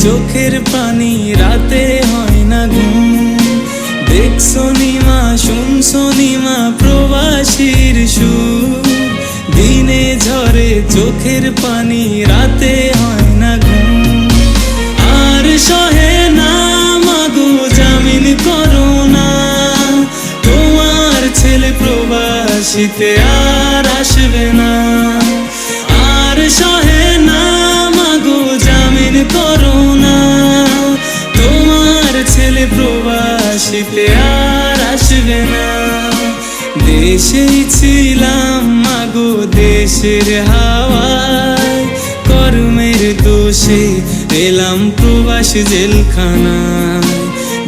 চোখের পানি রাতে হয় না ঘুম। দেখছো নিমা শুনছো নিমা প্রবাসীর সুর, দিনে ঝরে চোখের পানি রাতে হয় না ঘুম। আর সহে না মাগো জামিন করো না, তোমার ছেলে প্রবাসীতে আর আসবে না। আর সহে না মাগো জামিন করো না, তোমার ছেলে প্রবাসীতে আর আসবে না। দেশেই ছিলাম মাগো দেশের হাওয়ায়, কর্মের দোষে এলাম প্রবাস জেলখানায়।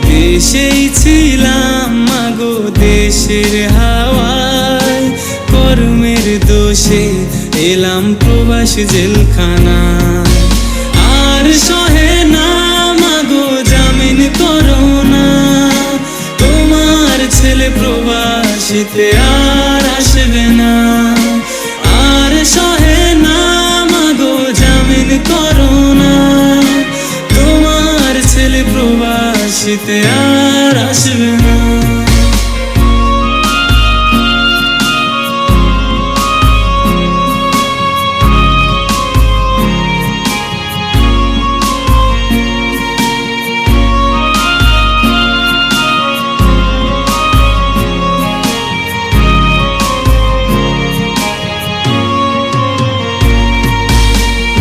দেশেই ছিলাম মাগো দেশের হাওয়ায়, কর্মের দোষে এলাম প্রবাস জেলখানায়। আর সহে না মাগো জামিন করো না, তোমার ছেলে প্রবাসীতে আর আসবে না। আর সহে না মাগো জামিন করো না, তোমার ছেলে প্রবাসীতে আর আসবে না।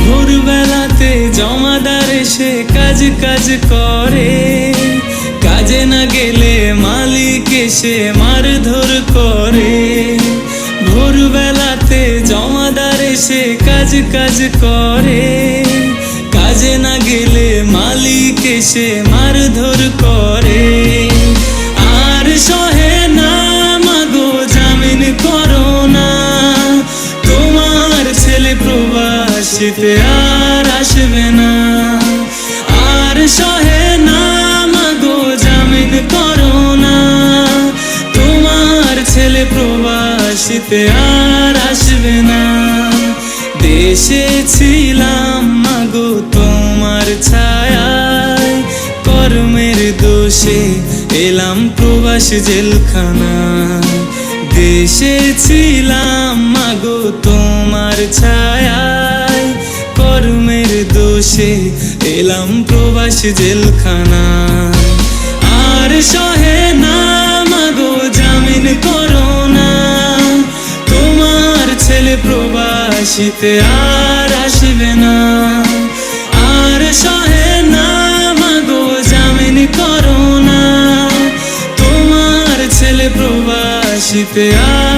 ভোরবেলাতে জমাদার এসে কাজ কাজ করে, কাজে না গেলে মালিক এসে মারধর করে। ভোরবেলাতে জমাদার এসে কাজ কাজ করে, কাজে না গেলে মালিক এসে মারধর করে। আর সহে না মাগো জামিন করো না, তোমার ছেলে প্রবাসীতে আর আসবে না। আর সহে না মাগো জামিন করো না, তোমার ছেলে প্রবাসীতে আর আসবে না। দেশে ছিলাম মাগো তোমার ছায়ায়, কর্মের দোষে এলাম প্রবাস জেলখানায়। দেশে ছিলাম মাগো তোমার ছায়ায়, কর্মের দোষে এলাম প্রবাস জেলখানায়। আর সহে না মাগো জামিন করো না, তোমার ছেলে প্রবাসীতে আর আসবে না। আর সহে না মাগো জামিন করো না, তোমার ছেলে প্রবাসীতে আর